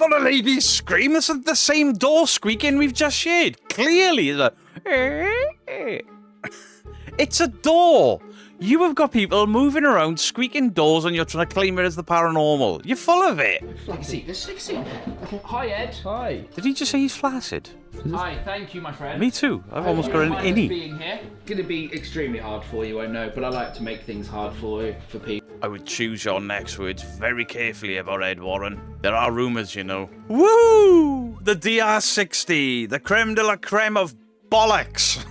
not a lady's scream. This is the same door squeaking we've just shared. Clearly, it's a door. You have got people moving around, squeaking doors, and you're trying to claim it as the paranormal. You're full of it. Flexi. Hi, Ed. Hi. Did he just say he's flaccid? Hi, thank you, my friend. Me too. I've almost got an innie. Being here. Gonna be extremely hard for you, I know, but I like to make things hard for people. I would choose your next words very carefully about Ed Warren. There are rumours, you know. Woo! The DR60, the creme de la creme of bollocks.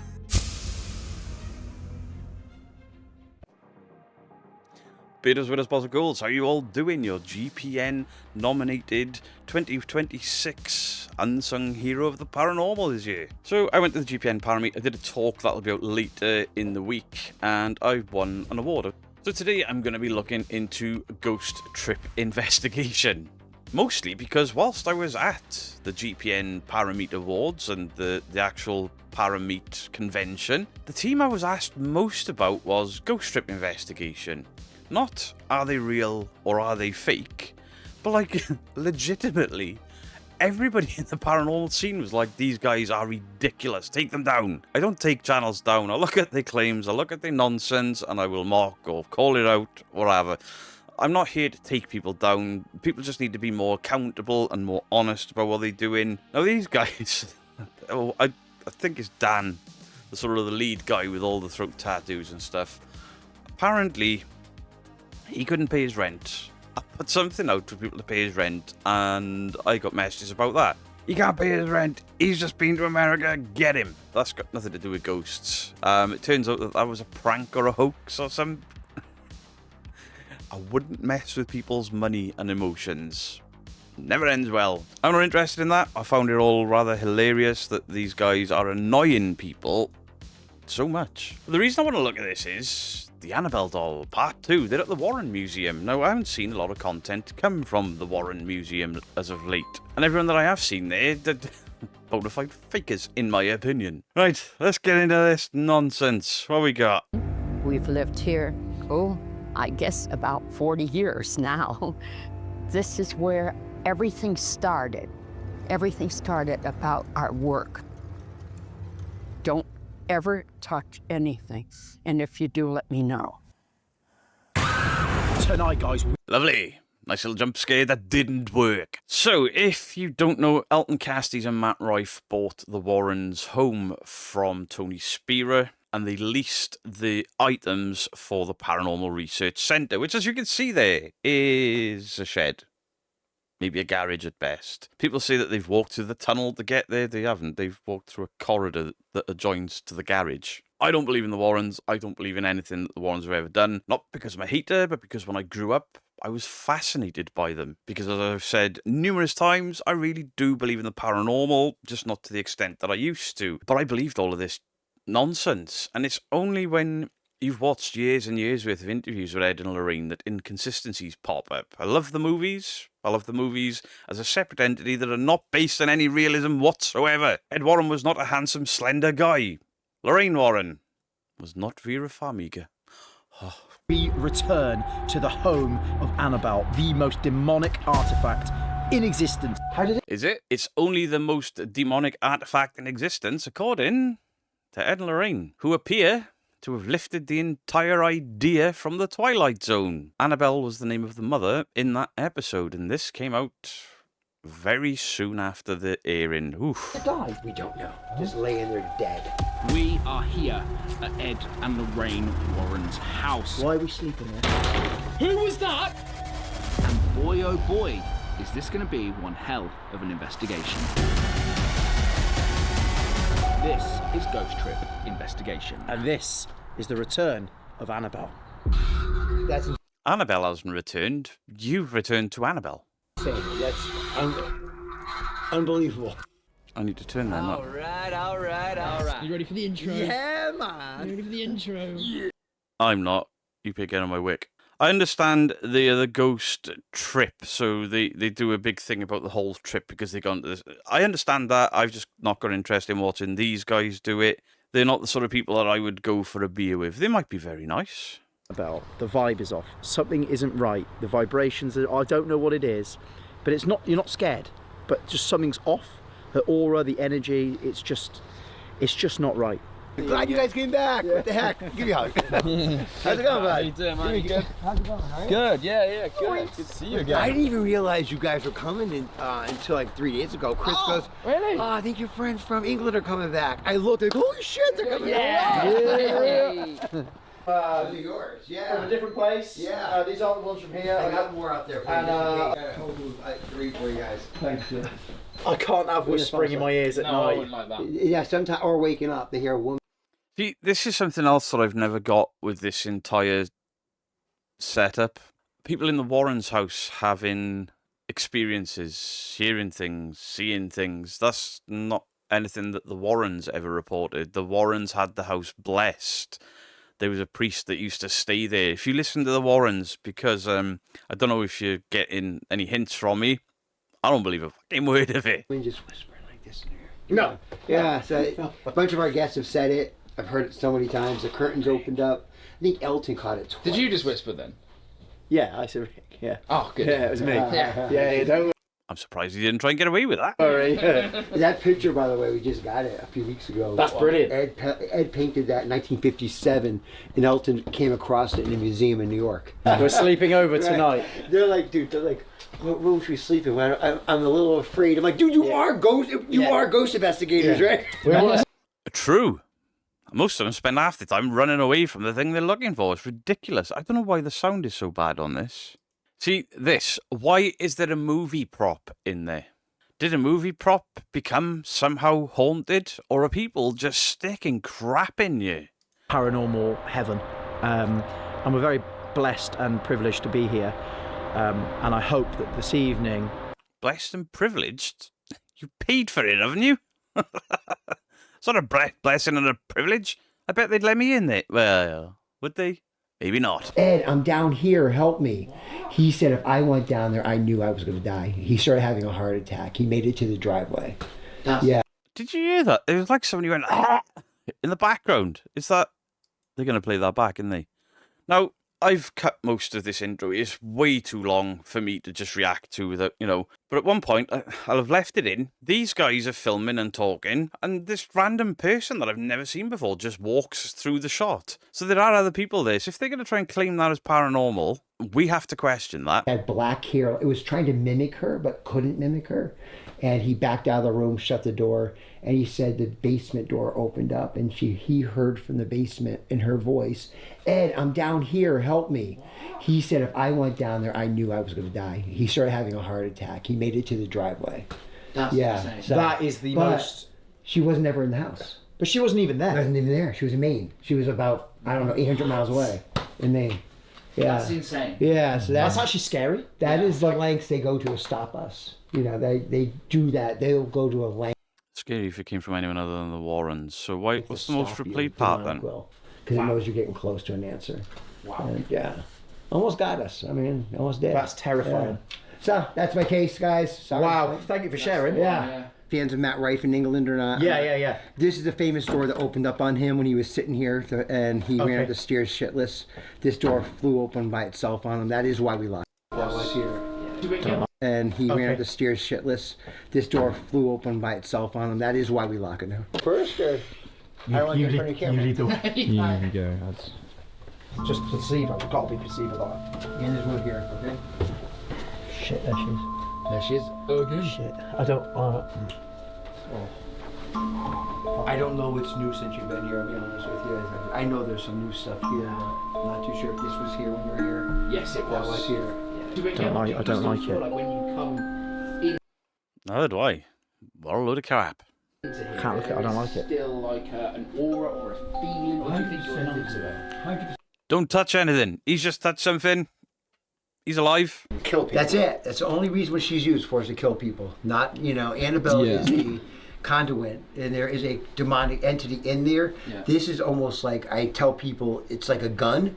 Beaters, winners, boss of goals. How you all doing? Your GPN nominated 2026 Unsung Hero of the Paranormal this year. So I went to the GPN Parameet. I did a talk that'll be out later in the week, and I won an award. So today I'm going to be looking into Ghost Trip Investigation. Mostly because whilst I was at the GPN Parameet Awards and the actual Parameet convention, the team I was asked most about was Ghost Trip Investigation. Not are they real or are they fake, but like legitimately, everybody in the paranormal scene was like, these guys are ridiculous, take them down. I don't take channels down, I look at their claims, I look at their nonsense, and I will mock or call it out, whatever. I'm not here to take people down, people just need to be more accountable and more honest about what they're doing. Now these guys, I think it's Dan, the sort of the lead guy with all the throat tattoos and stuff. Apparently, he couldn't pay his rent. I put something out for people to pay his rent, and I got messages about that. He can't pay his rent. He's just been to America. Get him. That's got nothing to do with ghosts. It turns out that was a prank or a hoax or some... I wouldn't mess with people's money and emotions. Never ends well. I'm not interested in that. I found it all rather hilarious that these guys are annoying people so much. But the reason I want to look at this is the Annabelle doll, part 2. They're at the Warren Museum. Now, I haven't seen a lot of content come from the Warren Museum as of late. And everyone that I have seen there, they're bona fide fakers, in my opinion. Right, let's get into this nonsense. What we got? We've lived here, I guess about 40 years now. This is where everything started. Everything started about our work. Don't ever touch anything, and if you do, let me know. Tonight, guys. Lovely. Nice little jump scare that didn't work. So, if you don't know, Elton Casties and Matt Rife bought the Warrens' home from Tony Spira, and they leased the items for the Paranormal Research Centre, which, as you can see there, is a shed. Maybe a garage at best. People say that they've walked through the tunnel to get there. They haven't. They've walked through a corridor that adjoins to the garage. I don't believe in the Warrens. I don't believe in anything that the Warrens have ever done. Not because I'm a hater, but because when I grew up, I was fascinated by them. Because as I've said numerous times, I really do believe in the paranormal, just not to the extent that I used to. But I believed all of this nonsense. And it's only when you've watched years and years worth of interviews with Ed and Lorraine that inconsistencies pop up. I love the movies. I love the movies as a separate entity that are not based on any realism whatsoever. Ed Warren was not a handsome, slender guy. Lorraine Warren was not Vera Farmiga. We return to the home of Annabelle, the most demonic artifact in existence. How did it? Is it? It's only the most demonic artifact in existence, according to Ed and Lorraine, who appear to have lifted the entire idea from the Twilight Zone. Annabelle was the name of the mother in that episode, and this came out very soon after the airing. Oof. They died? We don't know. Just laying there dead. We are here at Ed and Lorraine Warren's house. Why are we sleeping there? Who was that? And boy, oh boy, is this going to be one hell of an investigation. This is Ghost Trip Investigation. And this is the return of Annabelle. That's Annabelle hasn't returned. You've returned to Annabelle. insane. That's unbelievable. I need to turn that up. All right. You ready for the intro? Yeah, man. You ready for the intro? I'm not. You pick it on my wick. I understand the ghost trip, so they do a big thing about the whole trip because they gone to this. I understand that. I've just not got interest in watching these guys do it. They're not the sort of people that I would go for a beer with. They might be very nice. Annabelle, the vibe is off. Something isn't right. The vibrations are, I don't know what it is, but it's not. You're not scared. but just something's off. The aura, the energy, it's just not right. Glad you guys came back. What the heck? Give you a hug. How's it going, bud? How you doing, man? Good. How's it going? All right? Good, yeah, good. Good to see you again. I didn't even realize you guys were coming until like 3 days ago. Chris goes, really? "Oh, I think your friends from England are coming back." I looked like, holy shit, they're coming Yeah. back. These are yours, yeah. From a different place. Yeah. These aren't the ones from here. I got more out there for you. And, I got a total of 3 for you guys. Thank you. I can't have whispering in my ears at No, I night. wouldn't like that. Yeah, sometimes, or waking up, they hear a woman. See, this is something else that I've never got with this entire setup. People in the Warrens house having experiences, hearing things, seeing things. That's not anything that the Warrens ever reported. The Warrens had the house blessed. There was a priest that used to stay there. If you listen to the Warrens, because I don't know if you're getting any hints from me, I don't believe a fucking word of it. Women just whisper like this in here. No. Yeah, so a bunch of our guests have said it. I've heard it so many times. The curtains opened up. I think Elton caught it twice. Did you just whisper then? Yeah, I said Rick. Yeah. Oh, good. Yeah, it was me. Yeah. Yeah, don't I'm surprised he didn't try and get away with that. worry. Yeah. That picture, by the way, we just got it a few weeks ago. That's brilliant. Ed painted that in 1957, and Elton came across it in a museum in New York. We're sleeping over Right. tonight. They're like, what room should we sleep in? I'm a little afraid. I'm like, dude, you are ghost investigators, right? We want True. Most of them spend half the time running away from the thing they're looking for. It's ridiculous. I don't know why the sound is so bad on this. See, this. Why is there a movie prop in there? Did a movie prop become somehow haunted? Or are people just sticking crap in you? paranormal heaven. And we're very blessed and privileged to be here. And I hope that this evening... Blessed and privileged? You paid for it, haven't you? It's not a blessing and a privilege. I bet they'd let me in there. Well, would they? Maybe not. Ed, I'm down here. Help me. He said if I went down there, I knew I was going to die. He started having a heart attack. He made it to the driveway. Yeah. Did you hear that? It was like somebody went "Ah!" in the background. Is that... They're going to play that back, aren't they? Now, I've cut most of this intro. It's way too long for me to just react to without, But at one point, I'll have left it in. These guys are filming and talking, and this random person that I've never seen before just walks through the shot. So there are other people there. So if they're going to try and claim that as paranormal, we have to question that. Had black hair. It was trying to mimic her, but couldn't mimic her. And he backed out of the room, shut the door, and he said the basement door opened up, and he heard from the basement in her voice, Ed, I'm down here, help me. He said if I went down there, I knew I was going to die. He started having a heart attack. He made it to the driveway. That's insane. So, That is the but most... she wasn't ever in the house. But she wasn't even She there. wasn't even there. She was in Maine. She was about, 800 miles away in Maine. Yeah. That's insane. Yeah, so That's actually scary. that is the lengths they go to stop us. They do that. They'll go to a length. Scary if it came from anyone other than the Warrens. So what's the most stop you, replayed part then? Because it knows you're getting close to an answer. Wow. And, yeah. Almost got us. Almost did. That's terrifying. Yeah. So, that's my case, guys. Sorry. Wow, thank you for sharing. Yeah. Fans of Matt Rife in England or not? Yeah. This is the famous door that opened up on him when he was sitting here and he ran up the stairs shitless. This door flew open by itself on him. That is why we locked it. That was here. And he ran up the stairs shitless. This door flew open by itself on him. That is why we lock it now. First, or I want to get in front of your camera. Here we go. That's... Just placebo. It's got to be placebo. That. And there's one here, okay? Shit, there she is. There she is. Again. Shit. I don't... I don't know what's new since you've been here, I'll be honest with you. I know there's some new stuff here. I'm not too sure if this was here when you were here. Yes, it That was. was here. I don't like it. Like when you come Neither do I. What a load of crap. into here, Can't look at it, I don't like it. Still like an aura or a feeling. What do you think you're into it? Don't touch anything. He's just touched something. He's alive. Kill people. That's it. That's the only reason what she's used for is to kill people. Not, Annabelle is the conduit, and there is a demonic entity in there. Yeah. This is almost like, I tell people, it's like a gun.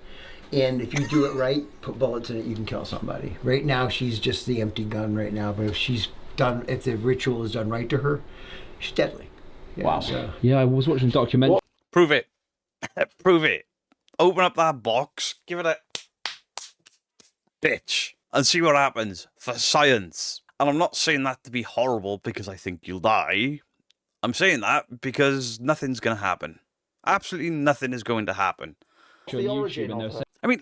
And if you do it right, put bullets in it, you can kill somebody. Right now, she's just the empty gun right now. But if the ritual is done right to her, she's deadly. Yeah, Wow. So. Yeah, I was watching a documentary. Prove it. Prove it. Open up that box. Give it a bitch. And see what happens. For science. And I'm not saying that to be horrible because I think you'll die. I'm saying that because nothing's going to happen. Absolutely nothing is going to happen. On YouTube and they'll say, I mean,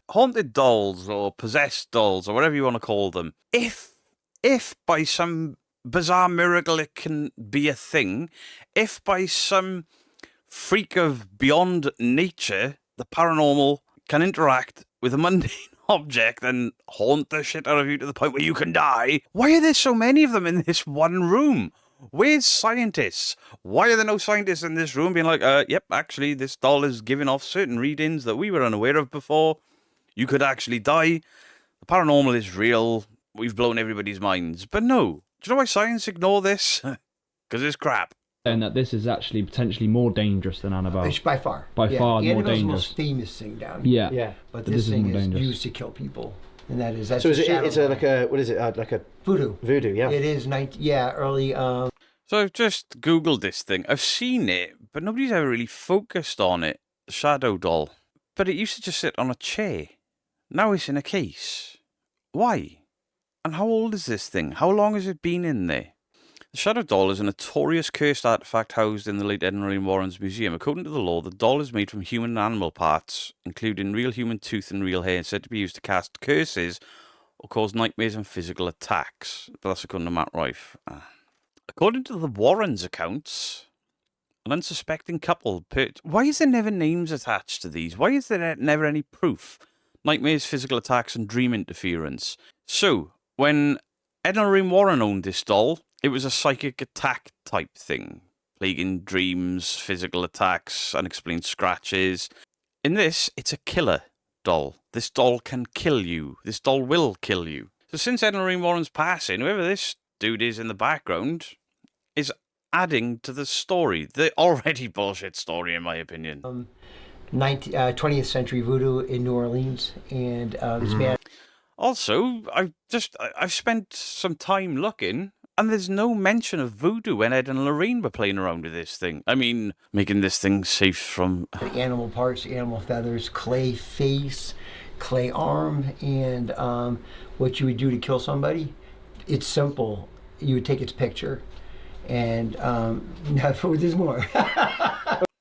haunted dolls or possessed dolls or whatever you want to call them. If by some bizarre miracle it can be a thing, if by some freak of beyond nature the paranormal can interact with a mundane object and haunt the shit out of you to the point where you can die, why are there so many of them in this one room? Where's scientists? Why are there no scientists in this room being like, yep, actually, this doll is giving off certain readings that we were unaware of before. You could actually die. The paranormal is real. We've blown everybody's minds. But no. Do you know why science ignore this? Because it's crap. saying that this is actually potentially more dangerous than Annabelle. It's by far. By far more Annabelle's the dangerous. most famous thing down here. Yeah. Yeah. But But this this is thing more is dangerous. used to kill people. And that's So is the it, shadow it's a, line. like a, what is it, like a Voodoo. voodoo, yeah. It is, early, So I've just Googled this thing. I've seen it, but nobody's ever really focused on it. The shadow doll. But it used to just sit on a chair. Now it's in a case. Why? And how old is this thing? How long has it been in there? The shadow doll is a notorious cursed artifact housed in the late Edinburgh Warrens Museum. According to the law, the doll is made from human and animal parts, including real human tooth and real hair, and said to be used to cast curses or cause nightmares and physical attacks. But that's according to Matt Rife. According to the Warrens accounts, an unsuspecting couple... Why is there never names attached to these? Why is there never any proof? Nightmares, physical attacks, and dream interference. So, when Edinburgh Warren owned this doll, it was a psychic attack type thing. Plaguing dreams, physical attacks, unexplained scratches. In this, it's a killer doll. This doll can kill you. This doll will kill you. So since Edinburgh Warren's passing, whoever this dude is in the background is adding to the story. The already bullshit story, in my opinion. 20th century voodoo in New Orleans. And this man... Also, I've spent some time looking, and there's no mention of voodoo when Ed and Lorraine were playing around with this thing. I mean, making this thing safe from... animal parts, animal feathers, clay face, clay arm, and what you would do to kill somebody. It's simple. You would take its picture, and there's more.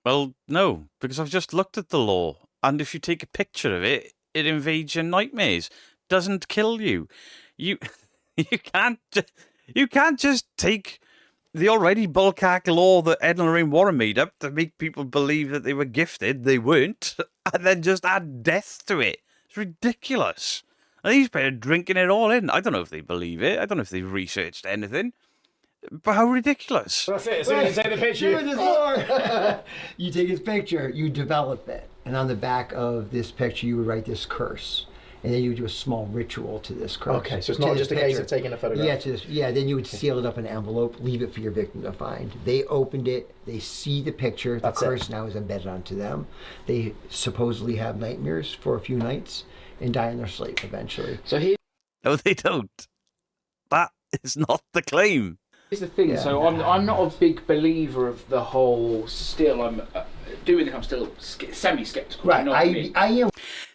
Well, no, because I've just looked at the law, and if you take a picture of it, it invades your nightmares. Doesn't kill you. You can't just take the already bulkack law that Ed and Lorraine Warren made up to make people believe that they were gifted. They weren't, and then just add death to it. It's ridiculous. And these people are drinking it all in. I don't know if they believe it. I don't know if they've researched anything. But how ridiculous. That's it, as soon as you take the picture. There's more. You take its picture, you develop it, and on the back of this picture you would write this curse. And then you would do a small ritual to this curse. Okay, so it's not just a case of taking a photograph. Yeah, then you would seal it up in an envelope, leave it for your victim to find. They opened it, they see the picture, the curse now is embedded onto them. They supposedly have nightmares for a few nights and die in their sleep eventually. So here's No, they don't. That is not the claim. the thing. Yeah. So I'm not a big believer of the whole. Still, I'm doing it. I'm still semi-skeptical. Right, You know what I mean? I am.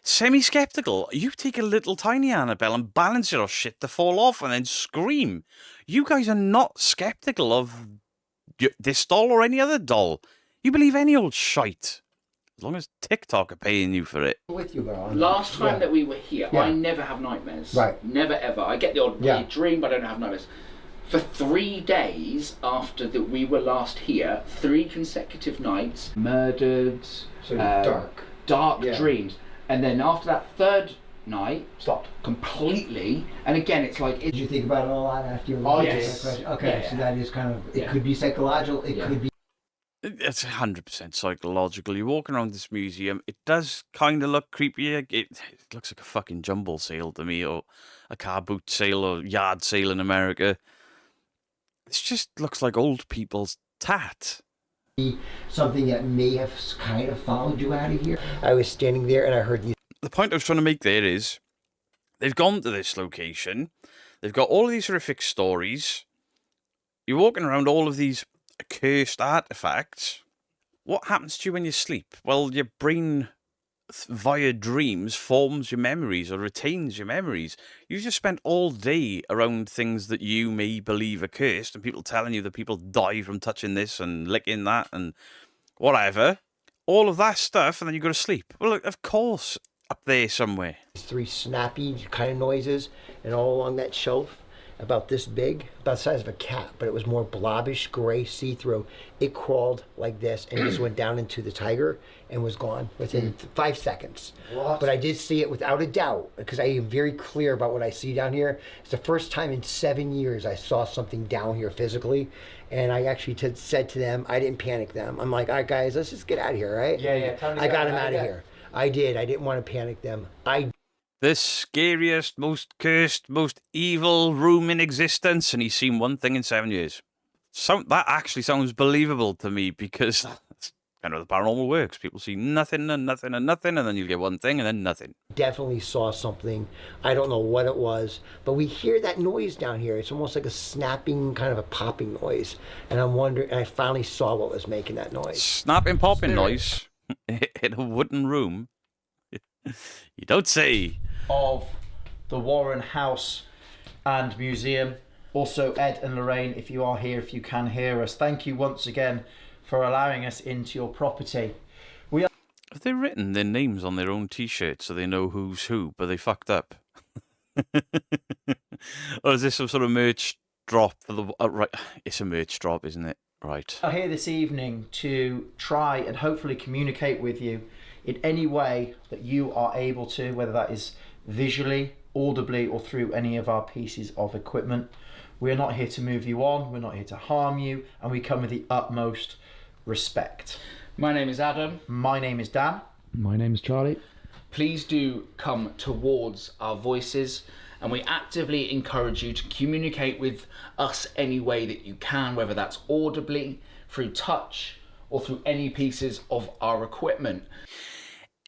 Semi-skeptical. You take a little tiny Annabelle and balance it or shit to fall off and then scream. You guys are not skeptical of this doll or any other doll. You believe any old shite. As long as TikTok are paying you for it. With you, Baron. Last time that we were here, Yeah. I never have nightmares. Right. Never ever. I get the odd weird dream, but I don't have nightmares. For 3 days after that we were last here, 3 consecutive nights, murdered, So dark. dark Yeah. dreams, and then after that 3rd night, stopped completely. And again, it's like Did you think about it a lot after you Oh, answered yes. that question? Okay, Yeah. so that is kind of, it Yeah. could be psychological, it Yeah. could be. It's 100% psychological. You're walking around this museum. It does kind of look creepy. It looks like a fucking jumble sale to me, or a car boot sale, or yard sale in America. It just looks like old people's tat. Something that may have kind of followed you out of here. I was standing there and I heard these. The point I was trying to make there is, they've gone to this location. They've got all of these horrific stories. You're walking around all of these cursed artifacts. What happens to you when you sleep? Well, your brain via dreams forms your memories or retains your memories. You just spent all day around things that you may believe are cursed, and people telling you that people die from touching this and licking that and whatever. All of that stuff, and then you go to sleep. Well, look, of course, up there somewhere. 3 snappy kind of noises, and all along that shelf, about this big, about the size of a cat, but it was more blobbish, gray, see-through. It crawled like this and just went down into the tiger and was gone within 5 seconds. What? But I did see it without a doubt, because I am very clear about what I see down here. It's the first time in 7 years I saw something down here physically, and I actually said to them, I didn't panic them. I'm like, all right, guys, let's just get out of here, right? Yeah. I got them out of here. I did. I didn't want to panic them. The scariest, most cursed, most evil room in existence, and he's seen one thing in 7 years. That actually sounds believable to me, because that's kind of the paranormal works. People see nothing and nothing and nothing, and then you get one thing and then nothing. Definitely saw something. I don't know what it was, but we hear that noise down here. It's almost like a snapping, kind of a popping noise. And I'm wondering, and I finally saw what was making that noise. Snapping, popping noise in a wooden room. You don't say. Of the Warren House and Museum. Also, Ed and Lorraine, if you are here, if you can hear us, thank you once again for allowing us into your property. Have they written their names on their own T-shirts so they know who's who, but they fucked up? Or is this some sort of merch drop for the... right, it's a merch drop, isn't it? Right. I'm here this evening to try and hopefully communicate with you in any way that you are able to, whether that is visually, audibly, or through any of our pieces of equipment. We're not here to move you on, we're not here to harm you, and we come with the utmost respect. My name is Adam. My name is Dan. My name is Charlie. Please do come towards our voices, and we actively encourage you to communicate with us any way that you can, whether that's audibly, through touch, or through any pieces of our equipment.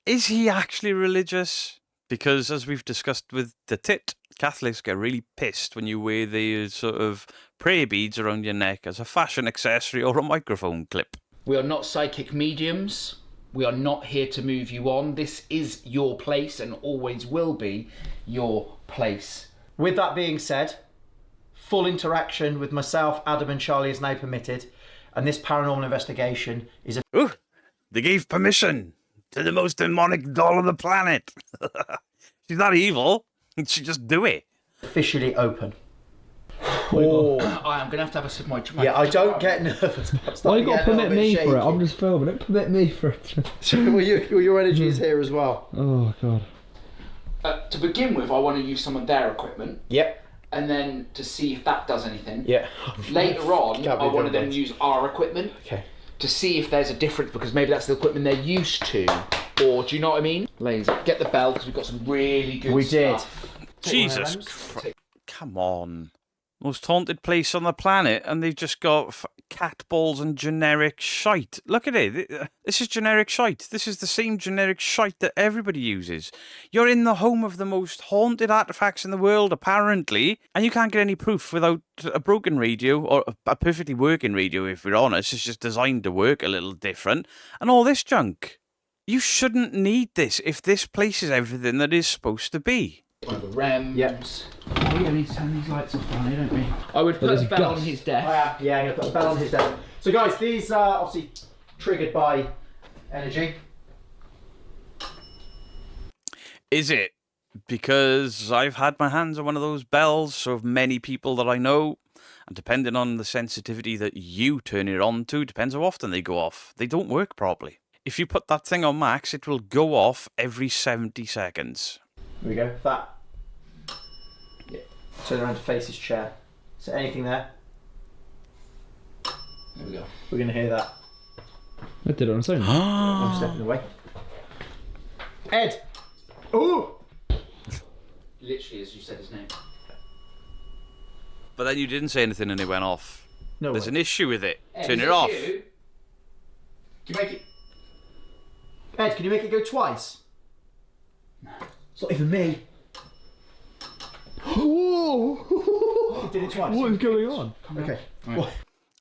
Is he actually religious? Because as we've discussed with the tit, Catholics get really pissed when you wear the sort of prayer beads around your neck as a fashion accessory or a microphone clip. We are not psychic mediums. We are not here to move you on. This is your place and always will be your place. With that being said, full interaction with myself, Adam and Charlie is now permitted, and this paranormal investigation is Ooh, they gave permission to the most demonic doll on the planet. She's not evil. She just do it. officially open. Oh, I'm going to have a sip of my Yeah, I don't get nervous. Why you got to permit me for it? I'm just filming it. Permit me for it. Well, your energy is here as well. Oh, God. To begin with, I want to use some of their equipment. Yep. And then to see if that does anything. Yeah. Later on, Can't be I want to done, then use our equipment. Okay. To see if there's a difference, because maybe that's the equipment they're used to. Or, do you know what I mean? Ladies, get the bell, because we've got some really good stuff. Jesus Christ. Come on. Most haunted place on the planet, and they've just got cat balls and generic shite. Look at it. This is generic shite. This is the same generic shite that everybody uses. You're in the home of the most haunted artifacts in the world, apparently, and you can't get any proof without a broken radio, or a perfectly working radio, if we're honest. It's just designed to work a little different, and all this junk. You shouldn't need this if this place is everything that it's supposed to be. One of the REMs. Yep. We need to turn these lights off, don't we? I would put a bell on his desk. Yeah, I'm going to put a bell on his desk. So guys, these are obviously triggered by energy. Is it? Because I've had my hands on one of those bells, so have many people that I know, and depending on the sensitivity that you turn it on to, depends how often they go off. They don't work properly. If you put that thing on max, it will go off every 70 seconds. Here we go. That. Yeah. Turn around to face his chair. Is there anything there? There we go. We're going to hear that. I did it on its own. I'm stepping away. Ed! Ooh! Literally, as you said his name. But then you didn't say anything and it went off. No There's way. an issue with it. Ed, Turn is it off. you? Can you make it? Ed, can you make it go twice? No. It's not even me. Whoa! It did it twice. What is going on? Okay. Right.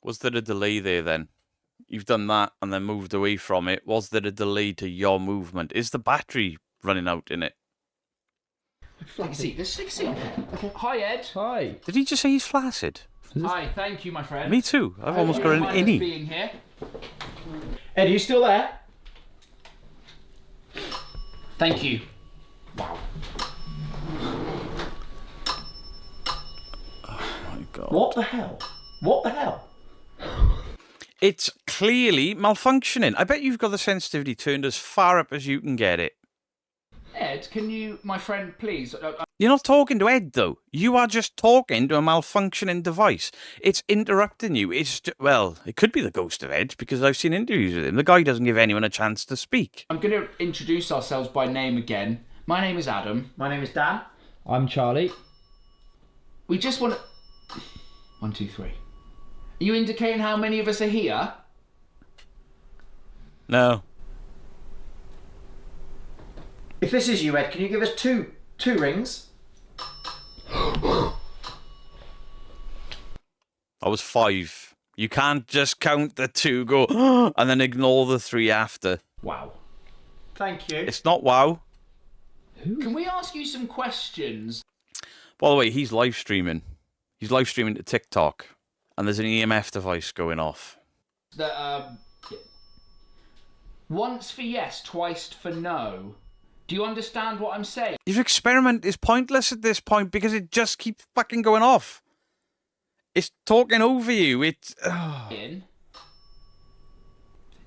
Was there a delay there then? you've done that and then moved away from it, was there a delay to your movement? Is the battery running out in it? Take a seat. Just take a seat. Okay. Hi, Ed. Hi. Did he just say he's flaccid? Hi. Thank you, my friend. Me too. I've almost got an innie. Being here. Ed, are you still there? Thank you. Wow. My God. What the hell? What the hell? It's clearly malfunctioning. I bet you've got the sensitivity turned as far up as you can get it. Ed, can you, my friend, please? You're not talking to Ed, though. You are just talking to a malfunctioning device. It's interrupting you. Well, it could be the ghost of Ed, because I've seen interviews with him. The guy doesn't give anyone a chance to speak. I'm going to introduce ourselves by name again. My name is Adam. My name is Dan. I'm Charlie. We just want to... 1, 2, 3. Are you indicating how many of us are here? No. If this is you, Ed, can you give us two rings? I was 5. You can't just count the 2, go, and then ignore the 3 after. Wow. Thank you. It's not wow. Can we ask you some questions? By the way, he's live streaming. He's live streaming to TikTok, and there's an EMF device going off. Once for yes, twice for no. Do you understand what I'm saying? Your experiment is pointless at this point because it just keeps fucking going off. It's talking over you. It's...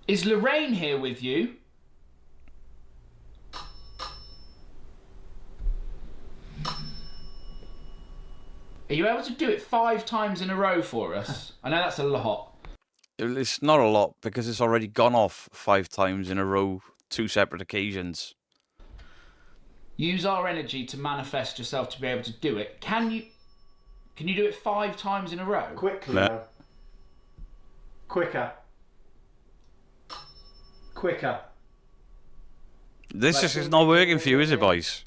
Is Lorraine here with you? Are you able to do it 5 times in a row for us? I know that's a lot. It's not a lot because it's already gone off 5 times in a row, 2 separate occasions. Use our energy to manifest yourself to be able to do it. Can you do it 5 times in a row? Quickly, No. though. Quicker. Quicker. This just is not working for you, is it, boys?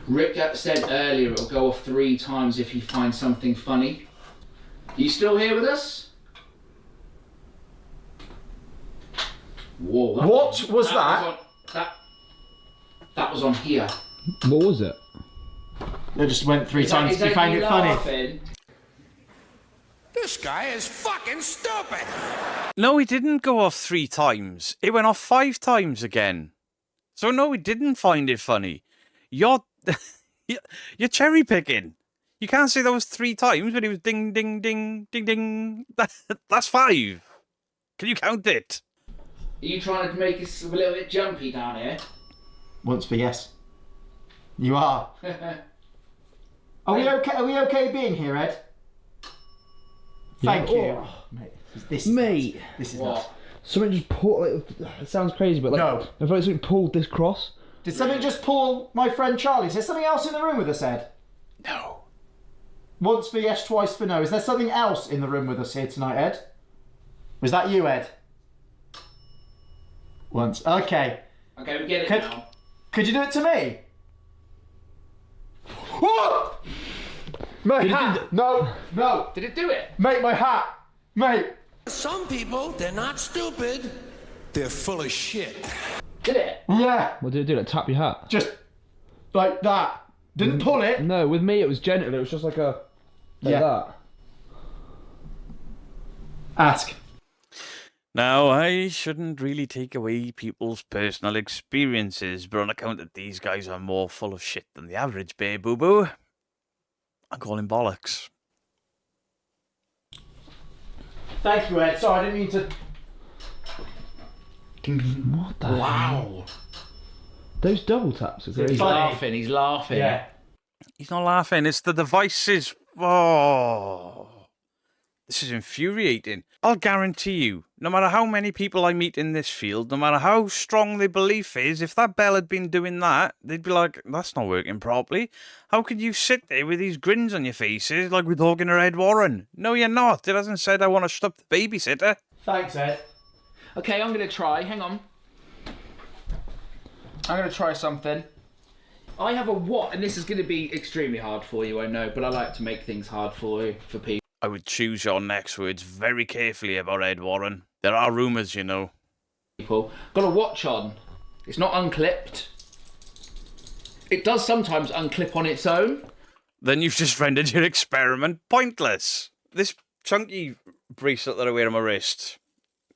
Rick said earlier it'll go off 3 times if you find something funny. Are you still here with us? Whoa. What was that? That was on here. What was it? They just went 3 times. You found it funny. This guy is fucking stupid. No, it didn't go off 3 times. It went off 5 times again. So no, we didn't find it funny. You're cherry picking. You can't say that was 3 times when it was ding, ding, ding, ding, ding. That's 5. Can you count it? Are you trying to make us a little bit jumpy down here? Once for yes. You are. Are we okay? Are we okay being here, Ed? Thank you. Oh, Mate, this is Mate. nuts. This is What? nuts. Something just pulled. It sounds crazy, but like No. I feel like something pulled this cross. Did something just pull my friend Charlie? Is there something else in the room with us, Ed? No. Once for yes, twice for no. Is there something else in the room with us here tonight, Ed? Was that you, Ed? Once. Okay. Okay, we get it Could- now. Could you do it to me? What? My hat! No, no! Did it do it? Mate, my hat! Mate! Some people, they're not stupid. They're full of shit. Did it? Yeah! What did it do? Like tap your hat? Just like that. Didn't pull it. No, with me it was gentle. It was just like a like Yeah. that. Ask. Now, I shouldn't really take away people's personal experiences, but on account that these guys are more full of shit than the average bear boo-boo, I'm calling bollocks. Thank you, Ed. Sorry, I didn't mean to. What the? Wow. Those double taps are crazy. He's laughing, he's laughing. Yeah. He's not laughing, it's the devices. Oh, this is infuriating. I'll guarantee you, no matter how many people I meet in this field, no matter how strong their belief is, if that bell had been doing that, they'd be like, that's not working properly. How could you sit there with these grins on your faces like we're talking to Ed Warren? No, you're not. It hasn't said I want to stop the babysitter. Thanks, Ed. Okay, I'm going to try. Hang on. I'm going to try something. I have a what, and this is going to be extremely hard for you, I know, but I like to make things hard for people. I would choose your next words very carefully about Ed Warren. There are rumours, you know. People got a watch on. It's not unclipped. It does sometimes unclip on its own. Then you've just rendered your experiment pointless. This chunky bracelet that I wear on my wrist,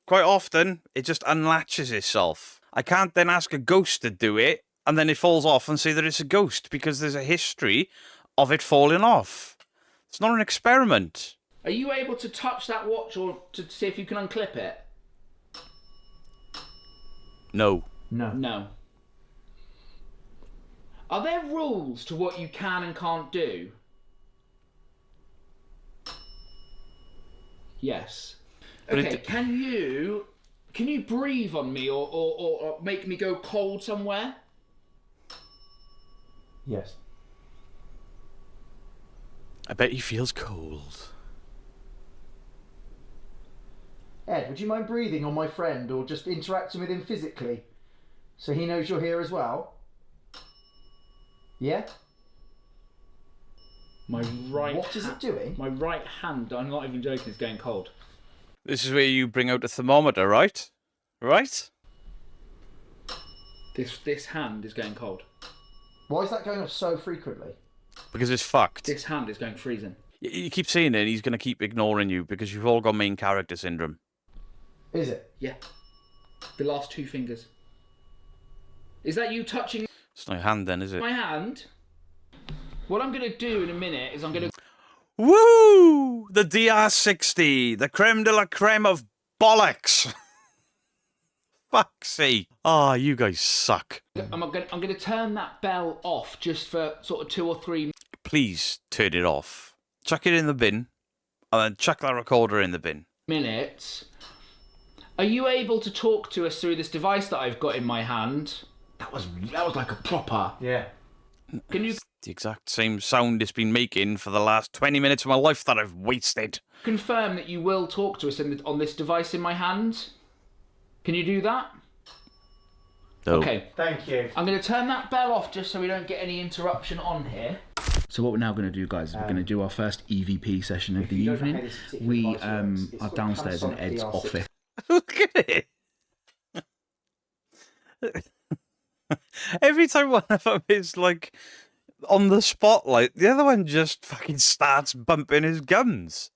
quite often, it just unlatches itself. I can't then ask a ghost to do it, and then it falls off and say that it's a ghost, because there's a history of it falling off. It's not an experiment. Are you able to touch that watch or to see if you can unclip it? No. No. Are there rules to what you can and can't do? Yes. But Okay, can you breathe on me or make me go cold somewhere? Yes. I bet he feels cold. Ed, would you mind breathing on my friend or just interacting with him physically so he knows you're here as well? Yeah? My right What is it doing? My right hand, I'm not even joking, is getting cold. This is where you bring out the thermometer, right? Right? This hand is going cold. Why is that going off so frequently? Because it's fucked. This hand is going freezing. You keep saying it, and he's going to keep ignoring you because you've all got main character syndrome. Is it? Yeah. The last two fingers. Is that you touching It's not your hand then, is it? my hand? What I'm going to do in a minute is I'm going to... Woo! The DR60, the creme de la creme of bollocks. Fuck's sake. Ah, you guys suck. I'm going to turn that bell off just for sort of 2 or 3 Please turn it off. Chuck it in the bin, and then chuck that recorder in the bin. minutes. Are you able to talk to us through this device that I've got in my hand? That was like a proper... Yeah. Can you The exact same sound it's been making for the last 20 minutes of my life that I've wasted. confirm that you will talk to us on this device in my hand? Can you do that? No. Okay. Thank you. I'm going to turn that bell off just so we don't get any interruption on here. So what we're now going to do, guys, is we're going to do our first EVP session of the you don't know how evening. this particular We device works, it's are got downstairs in Panasonic Ed's DR6. office. Look at it. Every time one of them is like on the spotlight, the other one just fucking starts bumping his gums.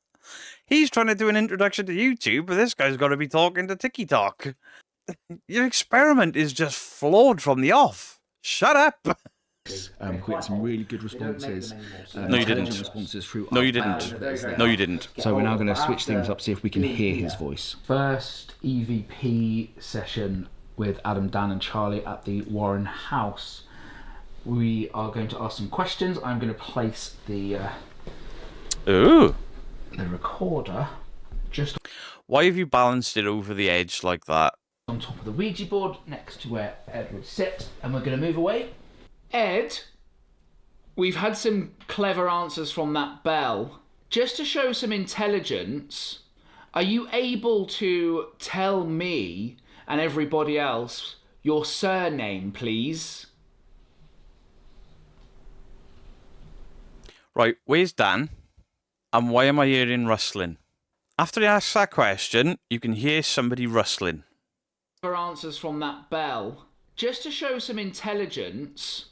He's trying to do an introduction to YouTube, but this guy's got to be talking to TikTok. Your experiment is just flawed from the off. Shut up. We got some really good responses. No, you didn't. Responses through No, you our- didn't. No, you didn't. So we're now going to switch things up, see if we can hear his voice. First EVP session with Adam, Dan and Charlie at the Warren house. We are going to ask some questions. I'm going to place the Ooh. recorder just Why have you balanced it over the edge like that? on top of the Ouija board next to where Ed would sit, and we're going to move away. Ed, we've had some clever answers from that bell. Just to show some intelligence, are you able to tell me and everybody else your surname, please? Right, where's Dan? And why am I hearing rustling? After he asks that question, you can hear somebody rustling. Clever answers from that bell. Just to show some intelligence,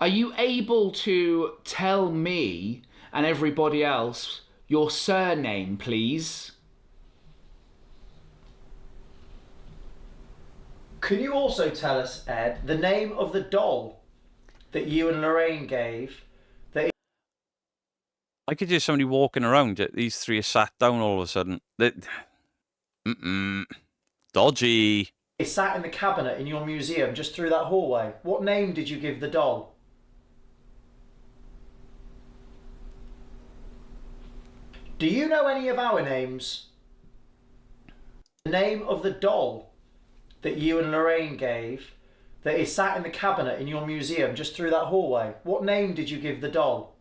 are you able to tell me and everybody else your surname, please? Can you also tell us, Ed, the name of the doll that you and Lorraine gave? I could hear somebody walking around. These three are sat down all of a sudden. Dodgy. It sat in the cabinet in your museum just through that hallway. What name did you give the doll? Do you know any of our names? The name of the doll that you and Lorraine gave that is sat in the cabinet in your museum just through that hallway. What name did you give the doll?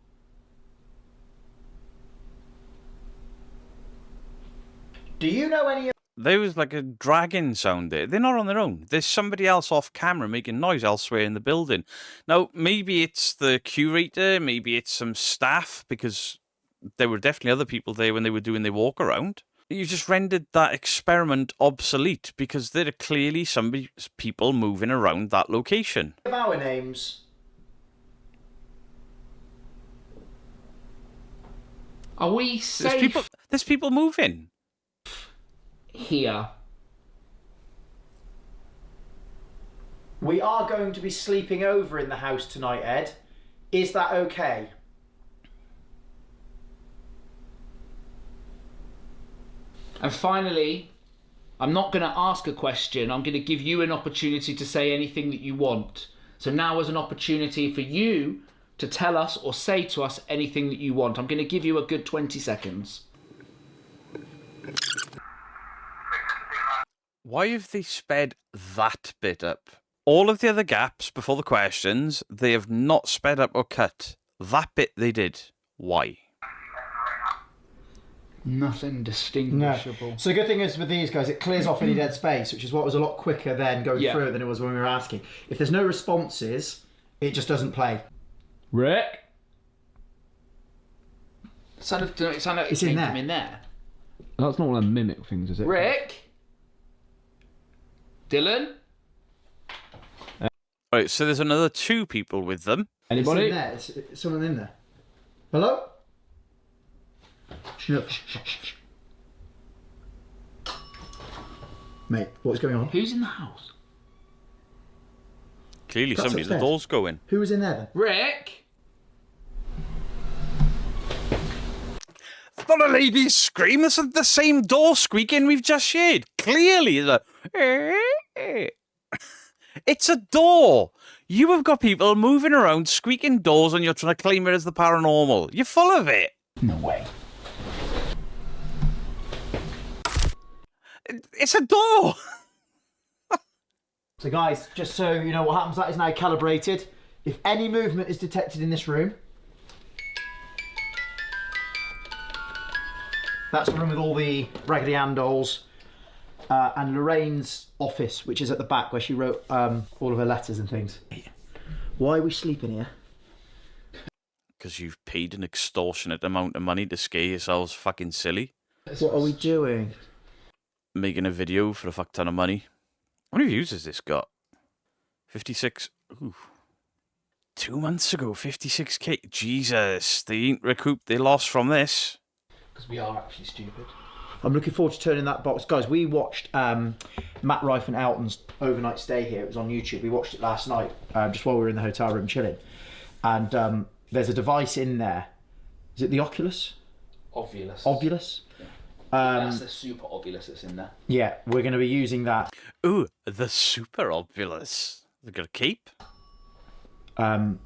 Do you know any of... There was like a dragging sound there. They're not on their own. There's somebody else off camera making noise elsewhere in the building. Now, maybe it's the curator, maybe it's some staff, because there were definitely other people there when they were doing their walk around. You just rendered that experiment obsolete because there are clearly people moving around that location. Of our names. Are we safe There's people moving. here? We are going to be sleeping over in the house tonight, Ed. Is that okay? And finally, I'm not going to ask a question. I'm going to give you an opportunity to say anything that you want. So now is an opportunity for you to tell us or say to us anything that you want. I'm going to give you a good 20 seconds. Why have they sped that bit up? All of the other gaps before the questions, they have not sped up or cut. That bit they did. Why? Nothing distinguishable. So the good thing is with these guys, it clears off any dead space, which is what was a lot quicker then going through it than it was when we were asking. If there's no responses, it just doesn't play. Rick? It sounded like It's it in came there. from in there. That's not one of them mimic things, is it? Rick? Dylan? Right, so there's another 2 people with them. It's Anybody? in there. It's someone in there. Hello? Shh. Mate, what's going on? Who's in the house? Clearly That's somebody, the upstairs. door's going. Who was in there then? Rick? It's not a lady's scream, it's the same door squeaking we've just shared. Clearly, it's a door. You have got people moving around, squeaking doors, and you're trying to claim it as the paranormal. You're full of it. No way. It's a door. So guys, just so you know what happens, that is now calibrated. If any movement is detected in this room, that's the room with all the Raggedy Ann dolls, and Lorraine's office, which is at the back where she wrote all of her letters and things. Why are we sleeping here? Because you've paid an extortionate amount of money to scare yourselves fucking silly. What are we doing? Making a video for a fuck ton of money. How many views has this got? 56. Ooh. 2 months ago, 56k. Jesus, they ain't recouped their loss from this. Because we are actually stupid. I'm looking forward to turning that box. Guys, we watched Matt Rife and Alton's overnight stay here. It was on YouTube. We watched it last night, just while we were in the hotel room chilling. And there's a device in there. Is it the Oculus? Ovulus. Ovulus? That's the super ovulus that's in there. Yeah, we're going to be using that. Ooh, the super obvious. They've got a cape. And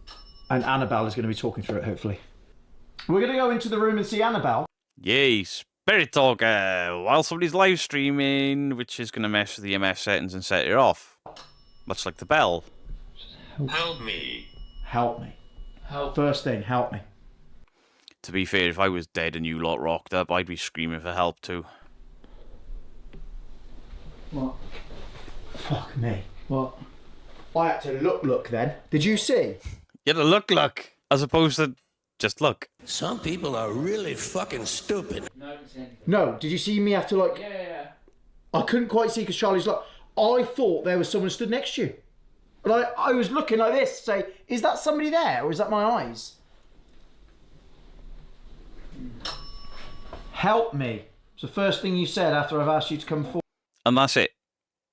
Annabelle is going to be talking through it, hopefully. We're going to go into the room and see Annabelle. Yay, Spirit Talker. While somebody's live streaming, which is going to mess with the EMF settings and set it off. Much like the bell. Help me. Help me. Help. First thing, help me. To be fair, if I was dead and you lot rocked up, I'd be screaming for help too. What? Fuck me. What? I had to look then. Did you see? You had to look, as opposed to just look. Some people are really fucking stupid. No, I didn't see anything. No, did you see me have to like... Yeah. I couldn't quite see because Charlie's like... I thought there was someone stood next to you. And I was looking like this to say, is that somebody there or is that my eyes? Help me. It's the first thing you said after I've asked you to come forward. And that's it.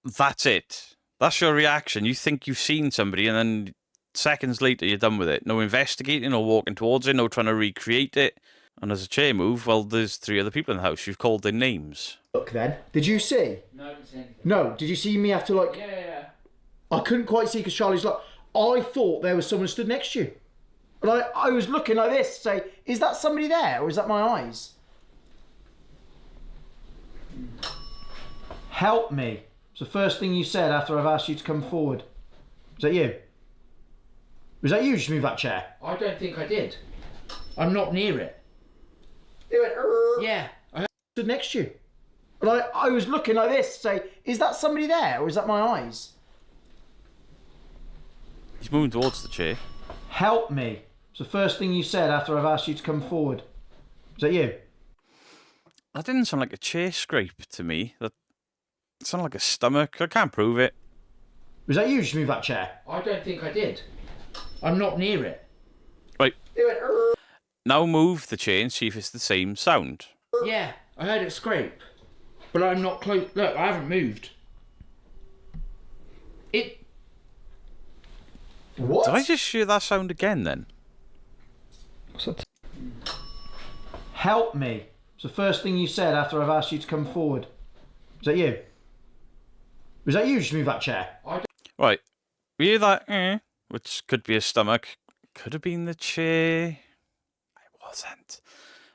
That's it. That's your reaction. You think you've seen somebody and then seconds later you're done with it. No investigating or walking towards it, no trying to recreate it. And as a chair move, well, there's 3 other people in the house. You've called their names. Look then. Did you see? No, I didn't see anything. No, did you see me have to like... Yeah. I couldn't quite see because Charlie's like... I thought there was someone stood next to you. And I was looking like this to say, is that somebody there or is that my eyes? Help me. It's the first thing you said after I've asked you to come forward. Was that you? Was that you? Just move that chair. I don't think I did. I'm not near it. It went, Yeah. stood next to you. And I was looking like this to say, is that somebody there or is that my eyes? He's moving towards the chair. Help me. It's the first thing you said after I've asked you to come forward. Was Is that you? That didn't sound like a chair scrape to me. That sounded like a stomach. I can't prove it. Was that you? Just move that chair. I don't think I did. I'm not near it. Right. It went, Now move the chair and see if it's the same sound. Yeah, I heard it scrape. But I'm not close. Look, I haven't moved. It... What? Did I just hear that sound again then? What's that? Help me. It's the first thing you said after I've asked you to come forward. Is that you? Was that you? Just move that chair. Right. We hear that, which could be a stomach. Could have been the chair. It wasn't.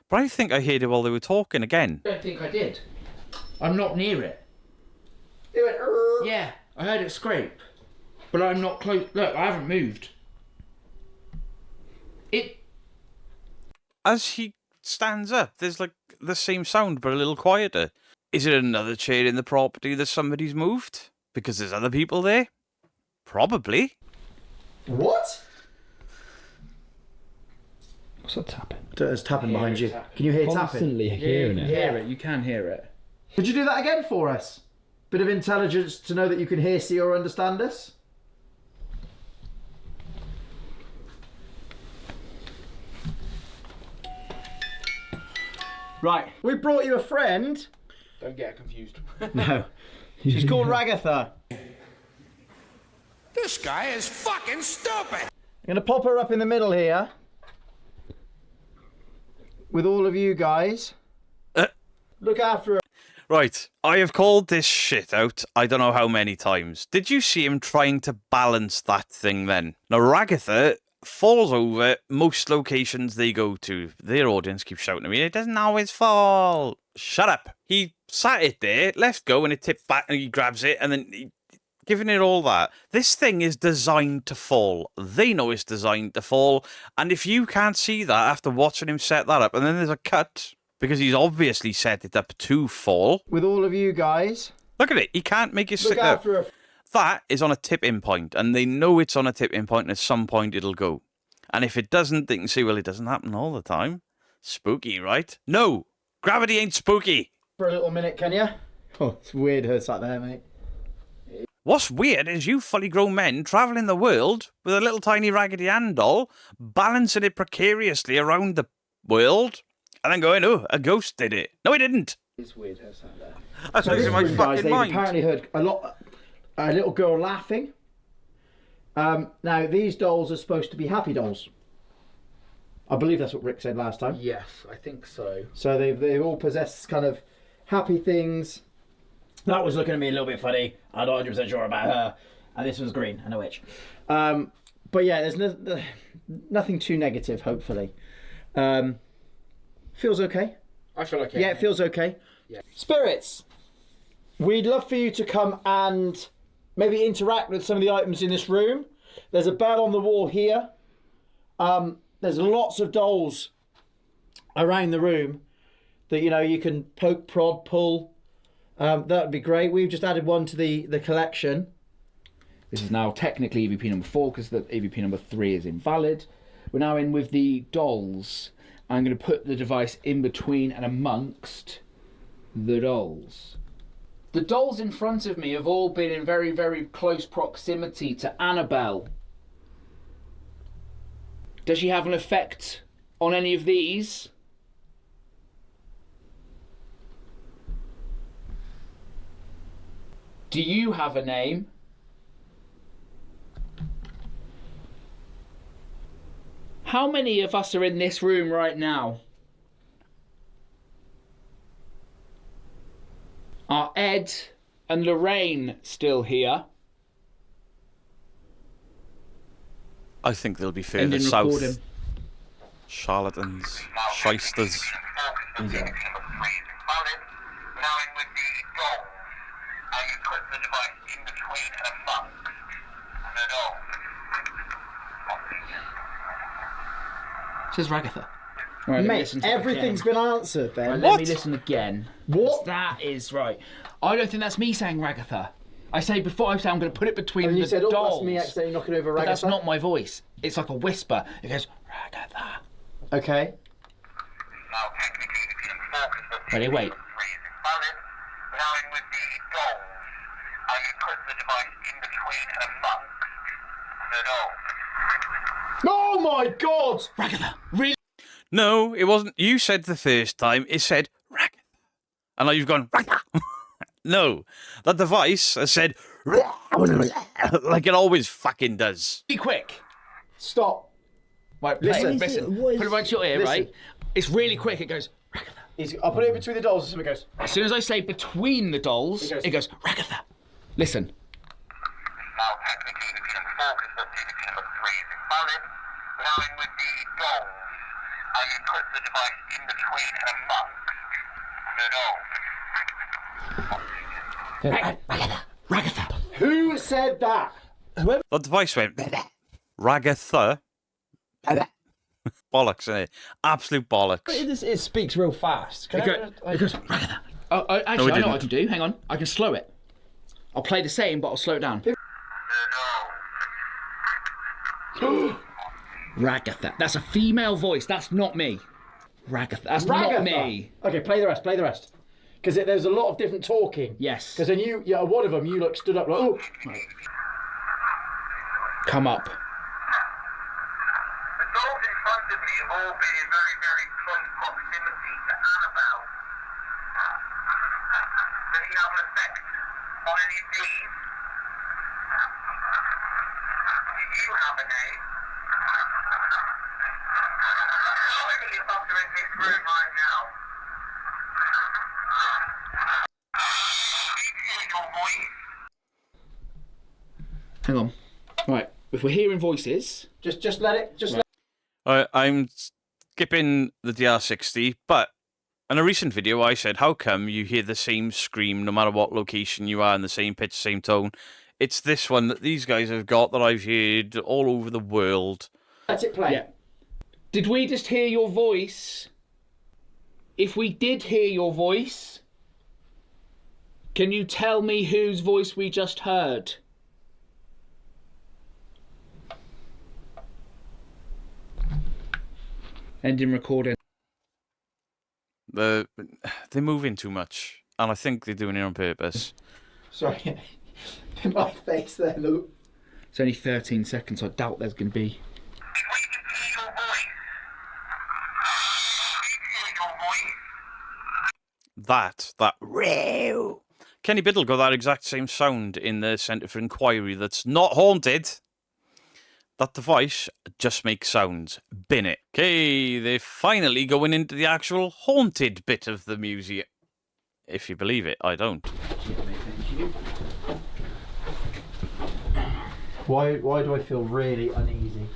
But I think I heard it while they were talking again. I don't think I did. I'm not near it. It went, Yeah, I heard it scrape. But I'm not close. Look, I haven't moved. It... As he stands up, there's like the same sound, but a little quieter. Is it another chair in the property that somebody's moved? Because there's other people there? Probably. What? What's that tapping? There's tapping Hear behind it you. tapping. Can you hear tapping? Constantly hearing it. hear it. You can hear it. Could you do that again for us? Bit of intelligence to know that you can hear, see, or understand us? Right, we brought you a friend. Don't get confused. No. She's called Ragatha. This guy is fucking stupid. I'm going to pop her up in the middle here. With all of you guys. Look after her. Right, I have called this shit out I don't know how many times. Did you see him trying to balance that thing then? Now, Ragatha falls over most locations they go to. Their audience keeps shouting at me, it doesn't always fall. Shut up. He sat it there, left go, and it tipped back, and he grabs it, and then giving it all that. This thing is designed to fall. They know it's designed to fall, and if you can't see that after watching him set that up, and then there's a cut... because he's obviously set it up to fall. With all of you guys. Look at it. He can't make it Look stick up. after her. That is on a tipping point, and they know it's on a tipping point, and at some point it'll go. And if it doesn't, they can say, well, it doesn't happen all the time. Spooky, right? No. Gravity ain't spooky. For a little minute, can you? Oh, it's weird her sat there, mate. What's weird is you fully grown men travelling the world with a little tiny Raggedy Ann doll, balancing it precariously around the world, and then going, oh, a ghost did it. No, he didn't. It's weird her sat there. That's losing my Guys, fucking they've mind. apparently heard a little girl laughing. Now, these dolls are supposed to be happy dolls. I believe that's what Rick said last time. Yes, I think so. So they've all possessed kind of happy things. That was looking at me a little bit funny. I'm not 100% sure about her. And this one's green, and a witch. But yeah, there's nothing too negative, hopefully. Feels okay. I feel okay. Yeah, it feels okay. Yeah. Spirits, we'd love for you to come and maybe interact with some of the items in this room. There's a bell on the wall here. There's lots of dolls around the room that, you know, you can poke, prod, pull. That would be great. We've just added one to the collection. This is now technically EVP number 4 because the EVP number 3 is invalid. We're now in with the dolls. I'm going to put the device in between and amongst the dolls. The dolls in front of me have all been in very, very close proximity to Annabelle. Does she have an effect on any of these? Do you have a name? How many of us are in this room right now? Are Ed and Lorraine still here? I think they'll be further Ending south. recording. Charlatans, shysters. Says Ragatha. Right, Mate, everything's been answered then. Right, What? let me listen again. What? That is right. I don't think that's me saying Ragatha. I say before I say I'm going to put it between And the you said, oh, dolls. that's me accidentally knocking over But Ragatha. that's not my voice. It's like a whisper. It goes, Ragatha. Okay. Ready, wait. Oh my God! Ragatha, really? No, it wasn't. You said the first time, it said Ragatha. And now you've gone Ragatha. No, that device has said like it always fucking does. Be quick. Stop. Right, Listen, listen. what is- Put it right to your ear, listen. right? It's really quick. It goes Ragatha. I'll put it between the dolls and something goes. As soon as I say between the dolls, It it goes Ragatha. Listen. Ragatha. Who said that? That device went Ragatha. Bollocks, innit? Absolute bollocks. It speaks real fast. It goes Ragatha. Oh, actually, I know what I can do. Hang on. I can slow it. I'll play the same, but I'll slow it down. Ragatha. That's a female voice. That's not me. Ragatha. That's not me. Okay, play the rest. Because there's a lot of different talking. Yes. Because then one of them, you like stood up like, oh. Come up. The dolls in front of me have all been in very, very close proximity to Annabelle. Does he have an effect on any of these? Do you have a name? How many of us are in this room right now? Your voice. Hang on. Right. If we're hearing voices, Just let it. I'm skipping the DR60, but in a recent video I said, how come you hear the same scream no matter what location you are in the same pitch, same tone? It's this one that these guys have got that I've heard all over the world. Let it play. Yeah. Did we just hear your voice? If we did hear your voice, can you tell me whose voice we just heard? Ending recording. They're moving too much, and I think they're doing it on purpose. Sorry. My face there, look. It's only 13 seconds, so I doubt there's going to be... That real. Kenny Biddle got that exact same sound in the Centre for Inquiry that's not haunted. That device just makes sounds. Bin it. Okay, they're finally going into the actual haunted bit of the museum. If you believe it, I don't. Why do I feel really uneasy?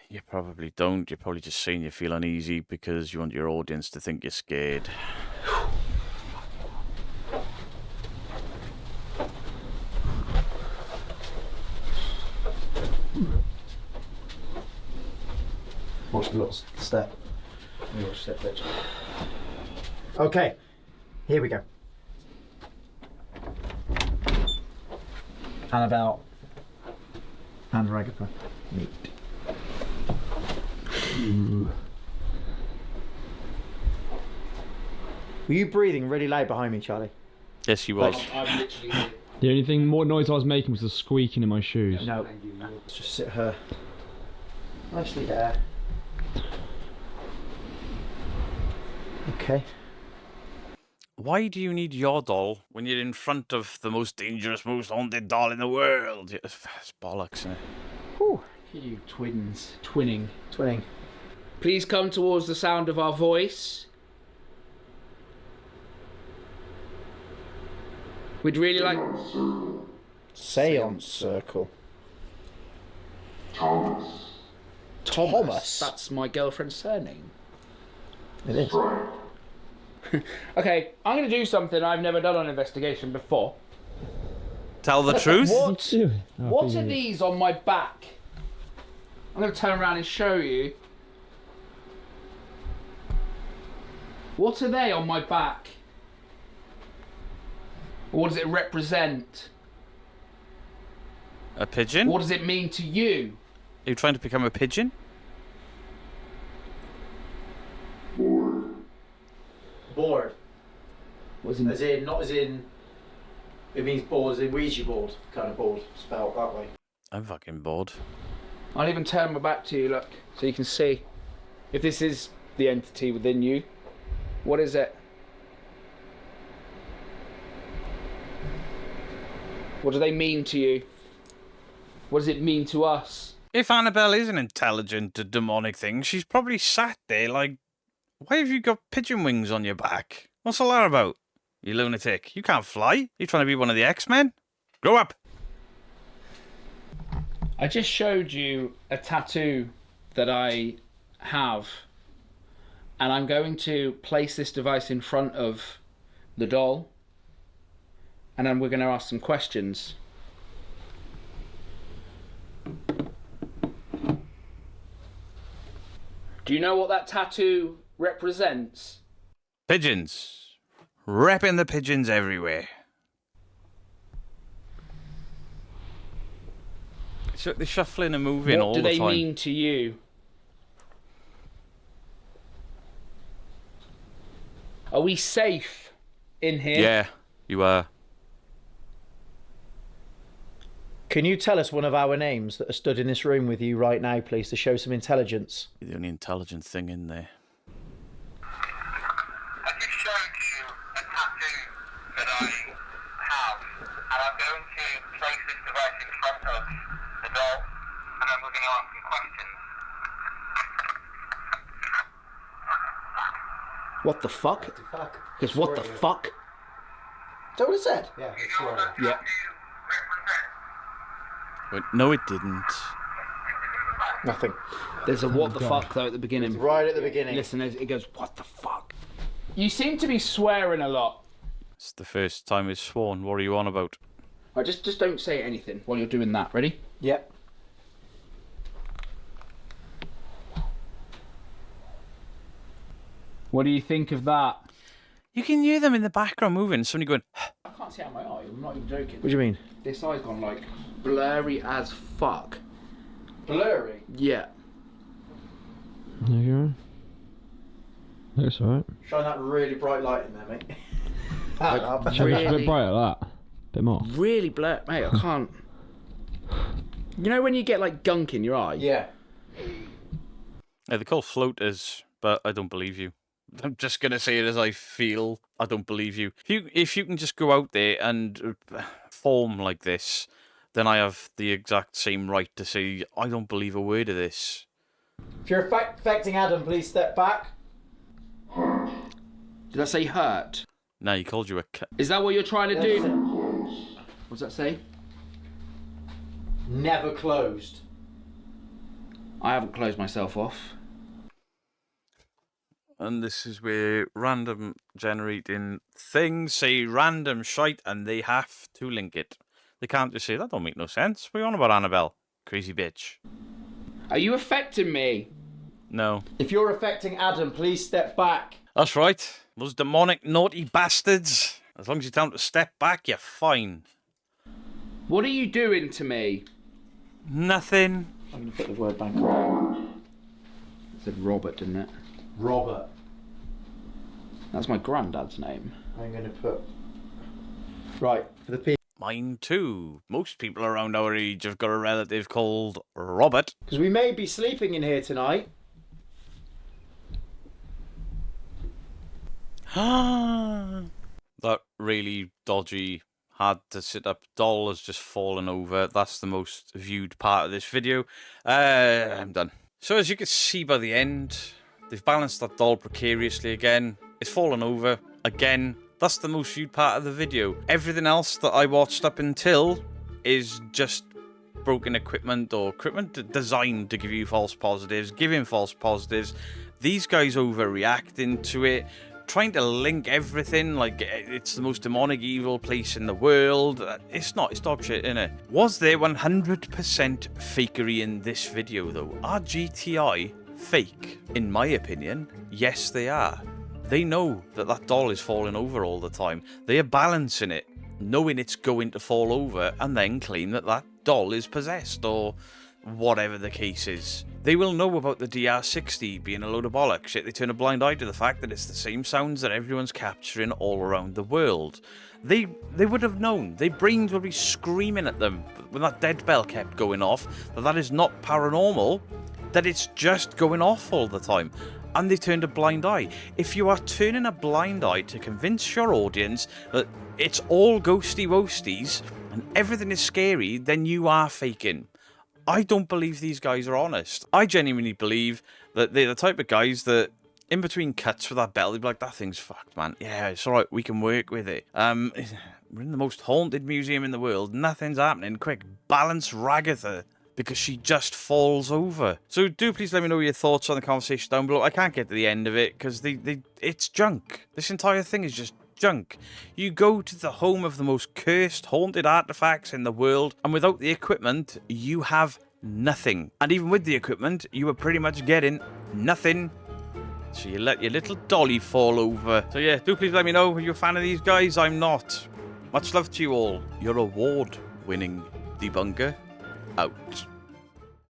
You probably don't. You're probably just saying you feel uneasy because you want your audience to think you're scared. Watch the little step. Okay, here we go. Annabelle and Ragatha meet. Were you breathing really loud behind me, Charlie? Yes, he was. I'm literally... The only thing more noise I was making was the squeaking in my shoes. No. Let's just sit her nicely there. Okay. Why do you need your doll when you're in front of the most dangerous, most haunted doll in the world? It's bollocks, isn't it? Whew. You twins. Twinning. Twinning. Please come towards the sound of our voice. We'd really like... Seance circle. Thomas. That's my girlfriend's surname. It is. Okay, I'm going to do something I've never done on Investigation before. Tell the truth? What? What are these on my back? I'm going to turn around and show you. What are they on my back? What does it represent? A pigeon? What does it mean to you? Are you trying to become a pigeon? As in, not as in. It means board, as in Ouija board kind of board, spelled that way. I'm fucking bored. I'll even turn my back to you, look, so you can see if this is the entity within you. What is it? What do they mean to you? What does it mean to us? If Annabelle is an intelligent, demonic thing, she's probably sat there like, why have you got pigeon wings on your back? What's all that about? You lunatic. You can't fly. You trying to be one of the X-Men? Grow up. I just showed you a tattoo that I have, and I'm going to place this device in front of the doll, and then we're going to ask some questions. Do you know what that tattoo represents? Pigeons. Repping the pigeons everywhere. So they're shuffling and moving all the What time. do they mean to you? Are we safe in here? Yeah, you are. Can you tell us one of our names that are stood in this room with you right now, please, to show some intelligence? You're the only intelligent thing in there. I just showed you a tattoo that I have, and I'm going to place this device in front of the doll, and then we're going to ask some questions. What the fuck? Because what the fuck? Is that what it said? Yeah, You know what that Yeah. tattoo represents? Wait, no, it didn't. Nothing. There's a what the fuck though at the beginning. Right at the beginning. Listen, it goes, what the fuck? You seem to be swearing a lot. It's the first time it's sworn. What are you on about? Right, just don't say anything while you're doing that. Ready? Yep. What do you think of that? You can hear them in the background moving. Somebody going, I can't see out my eye. I'm not even joking. What do you mean? This eye's gone like blurry as fuck. Blurry? Yeah. No, you're right. Looks alright. Shine that really bright light in there, mate. It's a bit brighter, that. Bit more. Really blurry, mate. I can't. You know when you get like gunk in your eye? Yeah. they're called floaters, but I don't believe you. I'm just going to say it as I feel. I don't believe you. If you can just go out there and form like this, then I have the exact same right to say, I don't believe a word of this. If you're affecting Adam, please step back. Did I say hurt? No, he called you a Is that what you're trying to do? What does that say? Never closed. I haven't closed myself off. And this is where random generating things say random shite and they have to link it. They can't just say, that don't make no sense. What are you on about, Annabelle? Crazy bitch. Are you affecting me? No. If you're affecting Adam, please step back. That's right. Those demonic naughty bastards. As long as you tell them to step back, you're fine. What are you doing to me? Nothing. I'm going to put the word bank on. It said Robert, didn't it? Robert. That's my granddad's name. I'm going to put... Right, for the people... Mine too. Most people around our age have got a relative called Robert. Because we may be sleeping in here tonight. That really dodgy, hard to sit up doll has just fallen over. That's the most viewed part of this video. I'm done. So as you can see by the end, they've balanced that doll precariously again. It's fallen over again. That's the most viewed part of the video. Everything else that I watched up until is just broken equipment or equipment designed to give you false positives, giving false positives. These guys overreacting to it, trying to link everything like it's the most demonic evil place in the world. It's not, it's dog shit, innit? Was there 100% fakery in this video though? Are GTI fake? In my opinion, yes they are. They know that that doll is falling over all the time. They are balancing it, knowing it's going to fall over, and then claim that that doll is possessed or whatever the case is. They will know about the DR60 being a load of bollocks, yet they turn a blind eye to the fact that it's the same sounds that everyone's capturing all around the world. They would have known. Their brains would be screaming at them when that dead bell kept going off, that is not paranormal, that it's just going off all the time. And they turned a blind eye. If you are turning a blind eye to convince your audience that it's all ghosty woasties and everything is scary, then you are faking. I don't believe these guys are honest. I genuinely believe that they're the type of guys that, in between cuts with that bell, they'd be like, that thing's fucked, man. Yeah, it's alright, we can work with it. We're in the most haunted museum in the world. Nothing's happening. Quick, balance Ragatha, because she just falls over. So do please let me know your thoughts on the conversation down below. I can't get to the end of it, because it's junk. This entire thing is just junk. You go to the home of the most cursed, haunted artifacts in the world, and without the equipment, you have nothing. And even with the equipment, you are pretty much getting nothing. So you let your little dolly fall over. So yeah, do please let me know if you're a fan of these guys. I'm not. Much love to you all. Your award-winning debunker out.